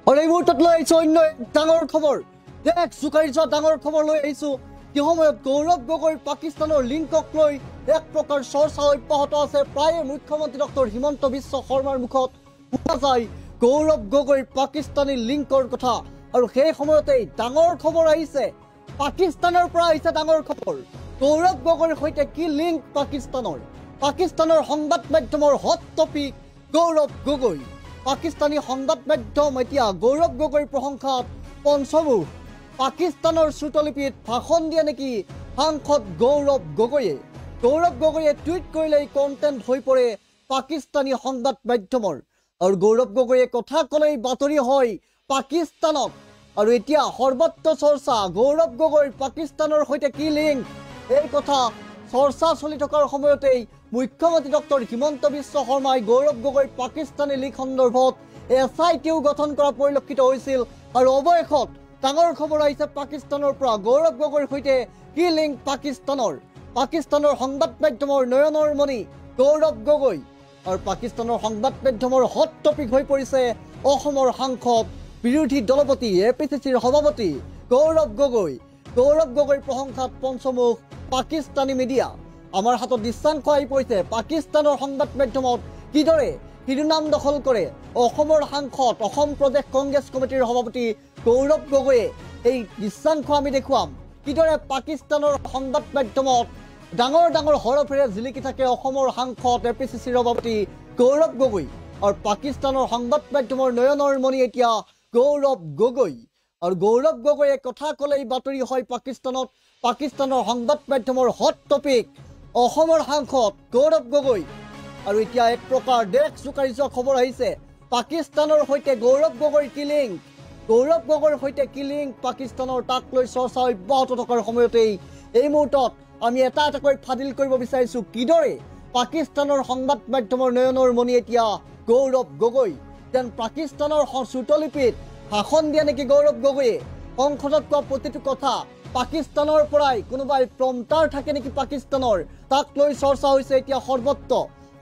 আৰু এই মুহূৰ্তত লৈ আহিছোঁ অন্য ডাঙৰ খবৰ। দেশ জোকাৰি যোৱা ডাঙৰ খবৰ লৈ আহিছোঁ। এই সময়ত গৌৰৱ গগৈৰ পাকিস্তানৰ লিংকক লৈ এক প্ৰকাৰ চৰ্চা অব্যাহত আছে। প্ৰায়ে মুখ্যমন্ত্ৰী ডক্টৰ হিমন্ত বিশ্ব শৰ্মাৰ মুখত শুনা যায় গৌৰৱ গগৈৰ পাকিস্তানী লিংকৰ কথা। আৰু সেই সময়তেই ডাঙৰ খবৰ আহিছে, পাকিস্তানৰ পৰা আহিছে ডাঙৰ খবৰ। গৌৰৱ গগৈৰ সৈতে কি লিংক পাকিস্তানৰ সংবাদ মাধ্যমৰ হট টপিক গৌৰৱ গগৈ। পাকিস্তানী সংবাদ মাধ্যম এতিয়া গৌৰৱ গগৈৰ প্ৰশংসাত পঞ্চমুখ। পাকিস্তানৰ শ্ৰুতলিপিত ভাষণ দিয়ে নেকি সাংসদ গৌৰৱ গগৈয়ে? গৌৰৱ গগৈয়ে টুইট কৰিলেই কণ্টেণ্ট হৈ পৰে পাকিস্তানী সংবাদ মাধ্যমৰ। আৰু গৌৰৱ গগৈয়ে কথা ক'লেই বাতৰি হয় পাকিস্তানত। আৰু এতিয়া সৰ্বত্ৰ চৰ্চা গৌৰৱ গগৈৰ পাকিস্তানৰ সৈতে কি লিংক, এই কথা চৰ্চা চলি থকাৰ সময়তেই মুখ্যমন্ত্ৰী ডক্টৰ হিমন্ত বিশ্ব শৰ্মাই গৌৰৱ গগৈৰ পাকিস্তানী লিংক সন্দৰ্ভত SIT গঠন কৰা পৰিলক্ষিত হৈছিল। আৰু অৱশেষত ডাঙৰ খবৰ আহিছে পাকিস্তানৰ পৰা। গৌৰৱ গগৈৰ সৈতে কি লিংক পাকিস্তানৰ সংবাদ মাধ্যমৰ নয়নৰ মণি গৌৰৱ গগৈ। আৰু পাকিস্তানৰ সংবাদ মাধ্যমৰ হট টপিক হৈ পৰিছে অসমৰ সাংসদ বিৰোধী দলপতি APCCৰ সভাপতি গৌৰৱ গগৈ। গৌৰৱ গগৈৰ প্ৰশংসাত পঞ্চমুখ পাকিস্তানী মিডিয়া। আমাৰ হাতত দৃশ্যাংশ আহি পৰিছে পাকিস্তানৰ সংবাদ মাধ্যমত কিদৰে শিৰোনাম দখল কৰে অসমৰ সাংসদ, অসম প্ৰদেশ কংগ্ৰেছ কমিটিৰ সভাপতি গৌৰৱ গগৈয়ে। এই দৃশ্যাংশ আমি দেখুৱাম কিদৰে পাকিস্তানৰ সংবাদ মাধ্যমত ডাঙৰ ডাঙৰ হৰফেৰে জিলিকি থাকে অসমৰ সাংসদ APCCৰ সভাপতি গৌৰৱ গগৈ। আৰু পাকিস্তানৰ সংবাদ মাধ্যমৰ নয়নৰ মণি এতিয়া গৌৰৱ গগৈ। আৰু গৌৰৱ গগৈয়ে কথা ক'লেই বাতৰি হয় পাকিস্তানত। পাকিস্তানৰ সংবাদ মাধ্যমৰ হট টপিক অসমৰ সাংসদ গৌৰৱ গগৈ। আৰু এতিয়া এক প্ৰকাৰ দেশ জোকাৰি যোৱা খবৰ আহিছে পাকিস্তানৰ সৈতে গৌৰৱ গগৈৰ কি লিংক, গৌৰৱ গগৈৰ সৈতে কি লিংক পাকিস্তানৰ, তাক লৈ চৰ্চা অব্যাহত থকাৰ সময়তেই এই মুহূৰ্তত আমি এটা এটাকৈ ফাদিল কৰিব বিচাৰিছোঁ কিদৰে পাকিস্তানৰ সংবাদ মাধ্যমৰ নয়নৰ মণি এতিয়া গৌৰৱ গগৈ। যেন পাকিস্তানৰ শ্ৰুতলিপিত ভাষণ দিয়ে নেকি গৌৰৱ গগৈয়ে? সংসদত কোৱা প্ৰতিটো কথা পাকিস্তানৰ পৰাই কোনোবাই প্ৰম্পটাৰ থাকে নেকি পাকিস্তানৰ, তাক লৈ চৰ্চা হৈছে এতিয়া সৰ্বত্ৰ।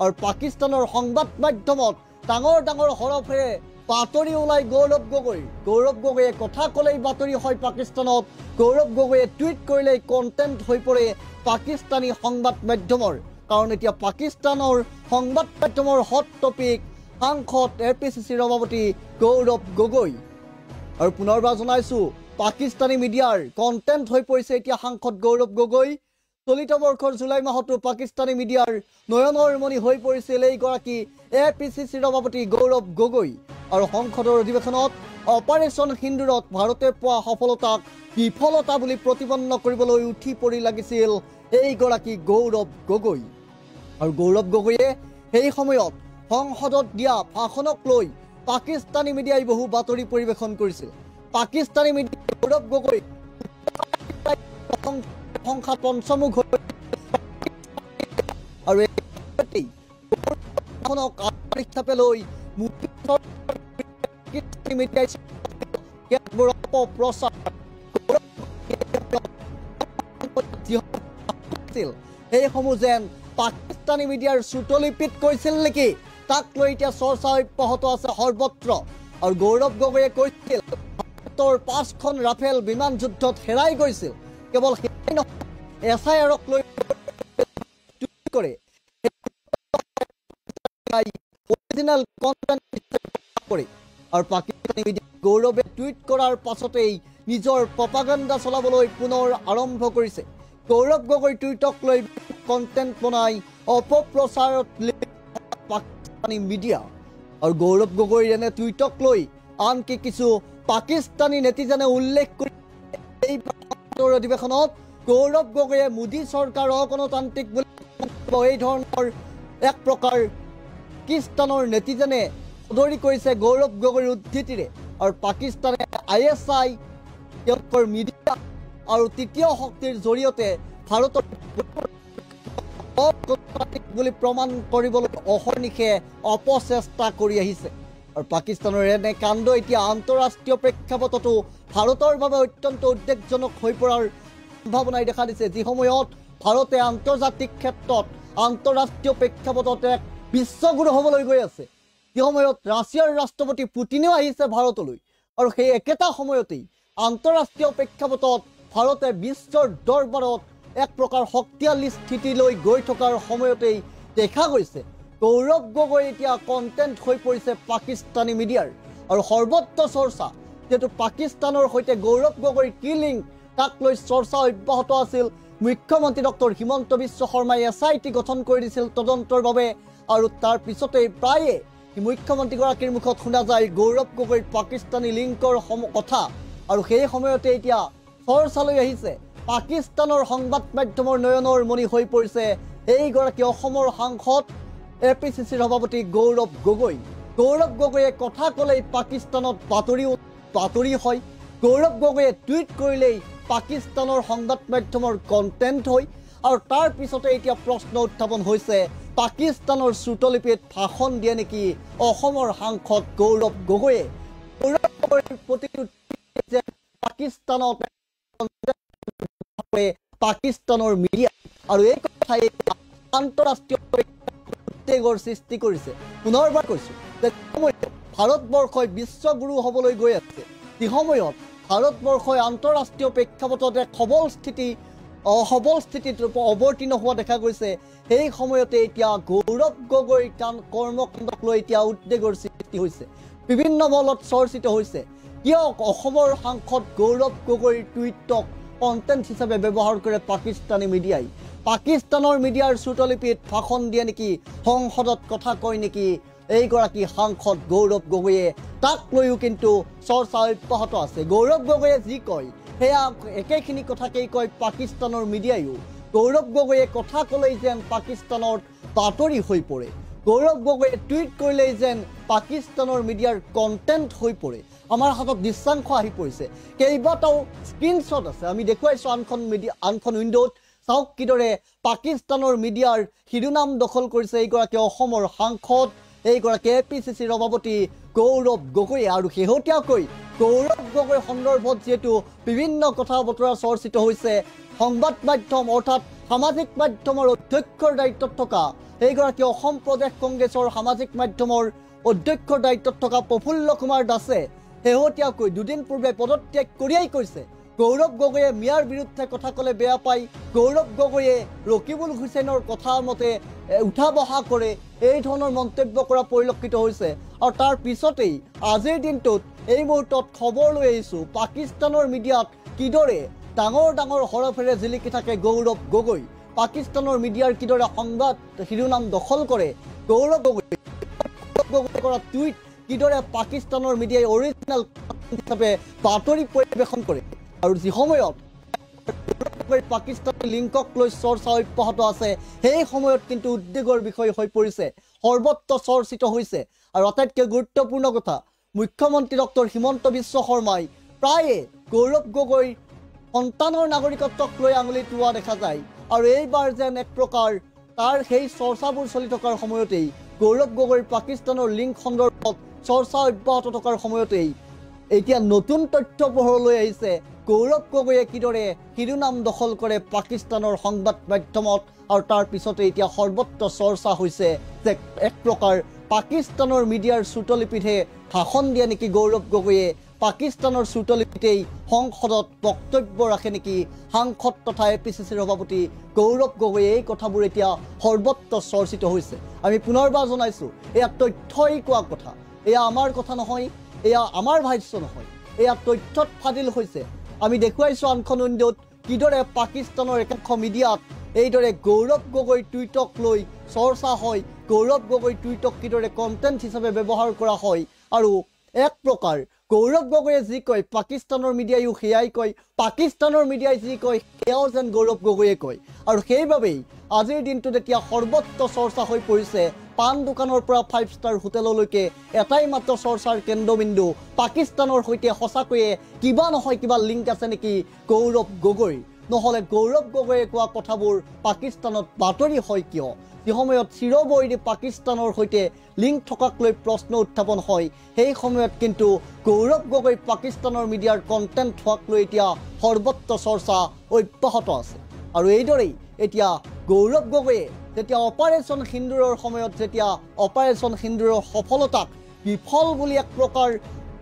আৰু পাকিস্তানৰ সংবাদ মাধ্যমত ডাঙৰ ডাঙৰ হৰফেৰে বাতৰি ওলাই গৌৰৱ গগৈয়ে কথা ক'লেই বাতৰি হয় পাকিস্তানত। গৌৰৱ গগৈয়ে টুইট কৰিলেই কণ্টেণ্ট হৈ পৰে পাকিস্তানী সংবাদ মাধ্যমৰ। কাৰণ এতিয়া পাকিস্তানৰ সংবাদ মাধ্যমৰ হট টপিক সাংসদ APCCৰ সভাপতি গৌৰৱ গগৈ। আৰু পুনৰবাৰ জনাইছোঁ পাকিস্তানী মিডিয়াৰ কণ্টেণ্ট হৈ পৰিছে এতিয়া সাংসদ গৌৰৱ গগৈ। চলিত বৰ্ষৰ জুলাই মাহতো পাকিস্তানী মিডিয়াৰ নয়নৰ মণি হৈ পৰিছিল এইগৰাকী APCCৰ সভাপতি গৌৰৱ গগৈ। আৰু সংসদৰ অধিৱেশনত অপাৰেশ্যন সিন্দুৰত ভাৰতে পোৱা সফলতাক বিফলতা বুলি প্ৰতিপন্ন কৰিবলৈ উঠি পৰি লাগিছিল এইগৰাকী গৌৰৱ গগৈ। আৰু গৌৰৱ গগৈয়ে সেই সময়ত সংসদত দিয়া ভাষণক লৈ পাকিস্তানী মিডিয়াই বহু বাতৰি পৰিৱেশন কৰিছিল। পাকিস্তানী মিডিয়াই গৌৰৱ গগৈ সংখ্যা পঞ্চমুখ আৰু হিচাপে লৈ সেইসমূহ যেন পাকিস্তানী মিডিয়াৰ শ্ৰুতলিপিত কৈছিল নেকি, তাক লৈ এতিয়া চৰ্চা অব্যাহত আছে সৰ্বত্ৰ। আৰু গৌৰৱ গগৈয়ে কৈছিল ভাৰতৰ 5খন ৰাফেল বিমান যুদ্ধত হেৰাই গৈছিল। কেৱল সেয়াই নহয়, SIRক লৈ কৰে অৰিজিনেল কণ্টেণ্ট কৰে। আৰু পাকিস্তানী মিডিয়াই গৌৰৱে টুইট কৰাৰ পাছতেই নিজৰ প্ৰপাগাণ্ডা চলাবলৈ পুনৰ আৰম্ভ কৰিছে। গৌৰৱ গগৈৰ টুইটক লৈ কণ্টেণ্ট বনাই অপপ্ৰচাৰত পাকিস্তানী মিডিয়া। আৰু গৌৰৱ গগৈৰ এনে টুইটক লৈ আনকি কিছু পাকিস্তানী নেটিজেনে উল্লেখ কৰি এই অধিৱেশনত গৌৰৱ গগৈয়ে মোদী চৰকাৰ অগণতান্ত্ৰিক বুলি এই ধৰণৰ এক প্ৰকাৰ পাকিস্তানৰ নেটিজেনে সদৰি কৰিছে গৌৰৱ গগৈৰ উদ্ধৃতিৰে। আৰু পাকিস্তানে ISI তেওঁলোকৰ মিডিয়া আৰু তৃতীয় শক্তিৰ জৰিয়তে ভাৰতৰ বুলি প্ৰমাণ কৰিবলৈ অহৰ্নিশে অপচেষ্টা কৰি আহিছে। আৰু পাকিস্তানৰ এনে কাণ্ড এতিয়া আন্তঃৰাষ্ট্ৰীয় প্ৰেক্ষাপটতো ভাৰতৰ বাবে অত্যন্ত উদ্বেগজনক হৈ পৰাৰ সম্ভাৱনাই দেখা দিছে। যি সময়ত ভাৰতে আন্তৰ্জাতিক ক্ষেত্ৰত আন্তঃৰাষ্ট্ৰীয় প্ৰেক্ষাপটত এক বিশ্বগুৰু হ'বলৈ গৈ আছে, সেই সময়ত ৰাছিয়াৰ ৰাষ্ট্ৰপতি পুটিনেও আহিছে ভাৰতলৈ। আৰু সেই একেটা সময়তেই আন্তঃৰাষ্ট্ৰীয় প্ৰেক্ষাপটত ভাৰতে বিশ্বৰ দৰবাৰত এক প্ৰকাৰ শক্তিশালী স্থিতিলৈ গৈ থকাৰ সময়তেই দেখা গৈছে গৌৰৱ গগৈ এতিয়া কণ্টেণ্ট হৈ পৰিছে পাকিস্তানী মিডিয়াৰ আৰু সৰ্বত্ৰ চৰ্চা যেটো পাকিস্তানৰ সৈতে গৌৰৱ গগৈৰ কি লিংক তাক লৈ চৰ্চা অব্যাহত আছিল মুখ্যমন্ত্ৰী ডক্টৰ হিমন্ত বিশ্ব শৰ্মাই SIT গঠন কৰি দিছিল তদন্তৰ বাবে আৰু তাৰ পিছতেই প্ৰায়ে মুখ্যমন্ত্ৰীগৰাকীৰ মুখত শুনা যায় গৌৰৱ গগৈৰ পাকিস্তানী লিংকৰ কথা আৰু সেই সময়তে এতিয়া চৰ্চালৈ আহিছে পাকিস্তানৰ সংবাদ মাধ্যমৰ নয়নৰ মণি হৈ পৰিছে এইগৰাকী অসমৰ সাংসদ APCCৰ সভাপতি গৌৰৱ গগৈয়ে কথা ক'লেই পাকিস্তানত বাতৰি হয় গৌৰৱ গগৈয়ে টুইট কৰিলেই পাকিস্তানৰ সংবাদ মাধ্যমৰ কণ্টেণ্ট হয় আৰু তাৰ পিছতে এতিয়া প্ৰশ্ন উত্থাপন হৈছে পাকিস্তানৰ শ্ৰুতলিপিত ভাষণ দিয়ে নেকি অসমৰ সাংসদ গৌৰৱ গগৈয়ে পাকিস্তানত পাকিস্তানৰ মিডিয়া আৰু এই কথাই আন্তঃৰাষ্ট্ৰীয় উদ্বেগৰ সৃষ্টি কৰিছে পুনৰবাৰ কৈছো যে ভাৰতবৰ্ষই বিশ্বগুৰু হ'বলৈ গৈ আছে এই সময়ত ভাৰতবৰ্ষই আন্তঃৰাষ্ট্ৰীয় প্ৰেক্ষাপটত এক সবল স্থিতিত অৱতীৰ্ণ হোৱা দেখা গৈছে এই সময়তে এতিয়া গৌৰৱ গগৈৰ কৰ্মকাণ্ডক লৈ এতিয়া উদ্বেগৰ সৃষ্টি হৈছে বিভিন্ন মহলত চৰ্চিত হৈছে কিয় অসমৰ সাংসদ গৌৰৱ গগৈৰ টুইটক কণ্টেণ্ট হিচাপে ব্যৱহাৰ কৰে পাকিস্তানী মিডিয়াই পাকিস্তানৰ মিডিয়াৰ শ্ৰুতলিপিত ভাষণ দিয়ে নেকি সংসদত কথা কয় নেকি এইগৰাকী সাংসদ গৌৰৱ গগৈয়ে তাক লৈও কিন্তু চৰ্চা অব্যাহত আছে গৌৰৱ গগৈয়ে যি কয় সেয়া একেখিনি কথাকেই কয় পাকিস্তানৰ মিডিয়ায়ো গৌৰৱ গগৈয়ে কথা ক'লেই যেন পাকিস্তানত বাতৰি হৈ পৰে গৌৰৱ গগৈয়ে টুইট কৰিলেই যেন পাকিস্তানৰ মিডিয়াৰ কণ্টেণ্ট হৈ পৰে আমাৰ হাতত দৃশ্যাংশ আহি পৰিছে কেইবাটাও স্ক্ৰীনশ্বট আছে আমি দেখুৱাইছোঁ আনখন উইণ্ডোত চাওক কিদৰে পাকিস্তানৰ মিডিয়াৰ শিৰোনাম দখল কৰিছে এইগৰাকী অসমৰ সাংসদ এইগৰাকী APCCৰ সভাপতি গৌৰৱ গগৈয়ে আৰু শেহতীয়াকৈ গৌৰৱ গগৈ সন্দৰ্ভত যেহেতু বিভিন্ন কথা বতৰা চৰ্চিত হৈছে সংবাদ মাধ্যম অৰ্থাৎ সামাজিক মাধ্যমৰ অধ্যক্ষৰ দায়িত্বত থকা এইগৰাকী অসম প্ৰদেশ কংগ্ৰেছৰ সামাজিক মাধ্যমৰ অধ্যক্ষৰ দায়িত্বত থকা প্ৰফুল্ল কুমাৰ দাসে শেহতীয়াকৈ দুদিন পূৰ্বে পদত্যাগ কৰিয়েই কৈছে গৌৰৱ গগৈয়ে মিয়াৰ বিৰুদ্ধে কথা ক'লে বেয়া পায় গৌৰৱ গগৈয়ে ৰকিবুল হুছেইনৰ কথা মতে উঠা বহা কৰে এই ধৰণৰ মন্তব্য কৰা পৰিলক্ষিত হৈছে আৰু তাৰ পিছতেই আজিৰ দিনটোত এই মুহূৰ্তত খবৰ লৈ আহিছোঁ পাকিস্তানৰ মিডিয়াত কিদৰে ডাঙৰ হৰফেৰে জিলিকি থাকে গৌৰৱ গগৈ পাকিস্তানৰ মিডিয়াৰ কিদৰে সংবাদ শিৰোনাম দখল কৰে গৌৰৱ গগৈ কৰা টুইট কিদৰে পাকিস্তানৰ মিডিয়াই অৰিজিনেল হিচাপে বাতৰি পৰিৱেশন কৰে আৰু যি সময়ত পাকিস্তানী লিংকক লৈ চৰ্চা অব্যাহত আছে সেই সময়ত কিন্তু উদ্বেগৰ বিষয় হৈ পৰিছে সৰ্বত্ৰ চৰ্চিত হৈছে আৰু আটাইতকৈ গুৰুত্বপূৰ্ণ কথা মুখ্যমন্ত্ৰী ডক্টৰ হিমন্ত বিশ্ব শৰ্মাই প্ৰায়ে গৌৰৱ গগৈৰ সন্তানৰ নাগৰিকত্বক লৈ আঙুলি টোৱা দেখা যায় আৰু এইবাৰ যেন এক প্ৰকাৰ তাৰ সেই চৰ্চাবোৰ চলি থকাৰ সময়তেই গৌৰৱ গগৈৰ পাকিস্তানৰ লিংক সন্দৰ্ভত চৰ্চা অব্যাহত থকাৰ সময়তেই এতিয়া নতুন তথ্য পোহৰলৈ আহিছে গৌৰৱ গগৈয়ে কিদৰে শিৰোনাম দখল কৰে পাকিস্তানৰ সংবাদ মাধ্যমত আৰু তাৰ পিছতে এতিয়া সৰ্বত্ৰ চৰ্চা হৈছে যে এক প্ৰকাৰ পাকিস্তানৰ মিডিয়াৰ শ্ৰুতলিপিতহে ভাষণ দিয়ে নেকি গৌৰৱ গগৈয়ে পাকিস্তানৰ শ্ৰুতলিপিতেই সংসদত বক্তব্য ৰাখে নেকি সাংসদ তথা APCCৰ সভাপতি গৌৰৱ গগৈয়ে এই কথাবোৰ এতিয়া সৰ্বত্ৰ চৰ্চিত হৈছে আমি পুনৰবাৰ জনাইছোঁ এয়া তথ্যই কোৱা কথা এয়া আমাৰ কথা নহয় এয়া আমাৰ ভাষ্য নহয় এয়া তথ্যত ফাদিল হৈছে আমি দেখুৱাইছোঁ আনখন উইণ্ডোত কিদৰে পাকিস্তানৰ একাংশ মিডিয়াত এইদৰে গৌৰৱ গগৈৰ টুইটক লৈ চৰ্চা হয় গৌৰৱ গগৈৰ টুইটক কিদৰে কণ্টেণ্ট হিচাপে ব্যৱহাৰ কৰা হয় আৰু এক প্ৰকাৰ গৌৰৱ গগৈয়ে যি কয় পাকিস্তানৰ মিডিয়ায়ো সেয়াই কয় পাকিস্তানৰ মিডিয়াই যি কয় সেয়াও যেন গৌৰৱ গগৈয়ে কয় আৰু সেইবাবেই আজিৰ দিনটোত এতিয়া সৰ্বত্ৰ চৰ্চা হৈ পৰিছে পাণ দোকানৰ পৰা 5 ষ্টাৰ হোটেললৈকে এটাই মাত্ৰ চৰ্চাৰ কেন্দ্ৰবিন্দু পাকিস্তানৰ সৈতে সঁচাকৈয়ে কিবা নহয় কিবা লিংক আছে নেকি গৌৰৱ গগৈ নহ'লে গৌৰৱ গগৈয়ে কোৱা কথাবোৰ পাকিস্তানত বাতৰি হয় কিয় যি সময়ত চিৰবৈৰী পাকিস্তানৰ সৈতে লিংক থকাক লৈ প্ৰশ্ন উত্থাপন হয় সেই সময়ত কিন্তু গৌৰৱ গগৈ পাকিস্তানৰ মিডিয়াৰ কণ্টেণ্ট হোৱাক লৈ এতিয়া সৰ্বত্ৰ চৰ্চা অব্যাহত আছে আৰু এইদৰেই এতিয়া গৌৰৱ গগৈয়ে যেতিয়া অপাৰেশ্যন সিন্দুৰৰ সময়ত যেতিয়া অপাৰেশ্যন সিন্দুৰৰ সফলতাক বিফল বুলি এক প্ৰকাৰ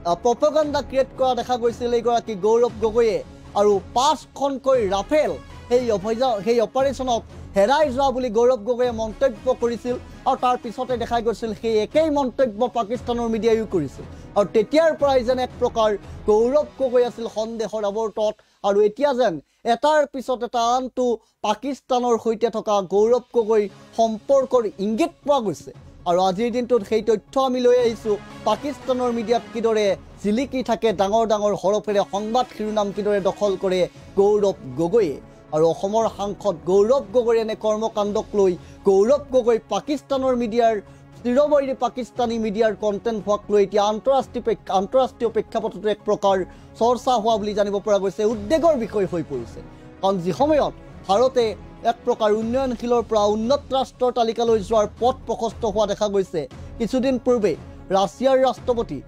প্ৰপেগাণ্ডা ক্ৰিয়েট কৰা দেখা গৈছিল এইগৰাকী গৌৰৱ গগৈয়ে আৰু 5খনকৈ ৰাফেল সেই অপাৰেশ্যনত হেৰাই যোৱা বুলি গৌৰৱ গগৈয়ে মন্তব্য কৰিছিল আৰু তাৰ পিছতে দেখা গৈছিল সেই একেই মন্তব্য পাকিস্তানৰ মিডিয়ায়ো কৰিছিল আৰু তেতিয়াৰ পৰাই যেন এক প্ৰকাৰ গৌৰৱ গগৈ আছিল সন্দেহৰ আৱৰ্তত আৰু এতিয়া যেন এটাৰ পিছত এটা আনটো পাকিস্তানৰ সৈতে থকা গৌৰৱ গগৈ সম্পৰ্কৰ ইংগিত পোৱা গৈছে আৰু আজিৰ দিনটোত সেই তথ্য আমি লৈ আহিছোঁ পাকিস্তানৰ মিডিয়াত কিদৰে জিলিকি থাকে ডাঙৰ ডাঙৰ হৰফেৰে সংবাদ শিৰোনাম কিদৰে দখল কৰে গৌৰৱ গগৈয়ে আৰু অসমৰ সাংসদ গৌৰৱ গগৈৰ এনে কৰ্মকাণ্ডক লৈ গৌৰৱ গগৈ পাকিস্তানৰ মিডিয়াৰ চিৰবৈৰী পাকিস্তানী মিডিয়াৰ কণ্টেণ্ট হোৱাক লৈ এতিয়া আন্তঃৰাষ্ট্ৰীয় প্ৰেক্ষাপটতো এক প্ৰকাৰ চৰ্চা হোৱা বুলি জানিব পৰা গৈছে উদ্বেগৰ বিষয় হৈ পৰিছে কাৰণ যি সময়ত ভাৰতে এক প্ৰকাৰ উন্নয়নশীলৰ পৰা উন্নত ৰাষ্ট্ৰৰ তালিকালৈ যোৱাৰ পথ প্ৰশস্ত হোৱা দেখা গৈছে কিছুদিন পূৰ্বে ৰাছিয়াৰ ৰাষ্ট্ৰপতি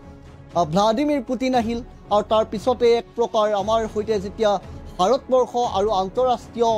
ভ্লাদিমিৰ পুটিন আহিল আৰু তাৰ পিছতে এক প্ৰকাৰ আমাৰ সৈতে যেতিয়া ভাৰতবৰ্ষ আৰু আন্তঃৰাষ্ট্ৰীয়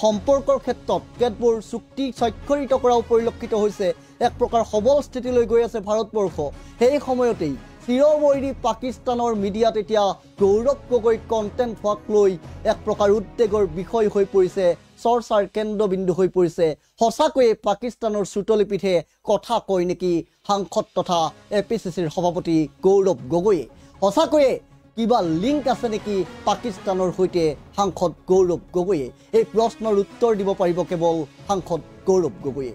সম্পৰ্কৰ ক্ষেত্ৰত কেতবোৰ চুক্তি স্বাক্ষৰিত কৰাও পৰিলক্ষিত হৈছে এক প্ৰকাৰ সবল স্থিতিলৈ গৈ আছে ভাৰতবৰ্ষ সেই সময়তেই চিৰবৈৰী পাকিস্তানৰ মিডিয়াত এতিয়া গৌৰৱ গগৈ কণ্টেণ্ট হোৱাক লৈ এক প্ৰকাৰ উদ্বেগৰ বিষয় হৈ পৰিছে চৰ্চাৰ কেন্দ্ৰবিন্দু হৈ পৰিছে সঁচাকৈয়ে পাকিস্তানৰ চুটলিপিঠে কথা কয় নেকি সাংসদ তথা APCCৰ সভাপতি গৌৰৱ গগৈয়ে সঁচাকৈয়ে কিবা লিংক আছে নেকি পাকিস্তানৰ সৈতে সাংসদ গৌৰৱ গগৈয়ে এই প্ৰশ্নৰ উত্তৰ দিব পাৰিব কেৱল সাংসদ গৌৰৱ গগৈয়ে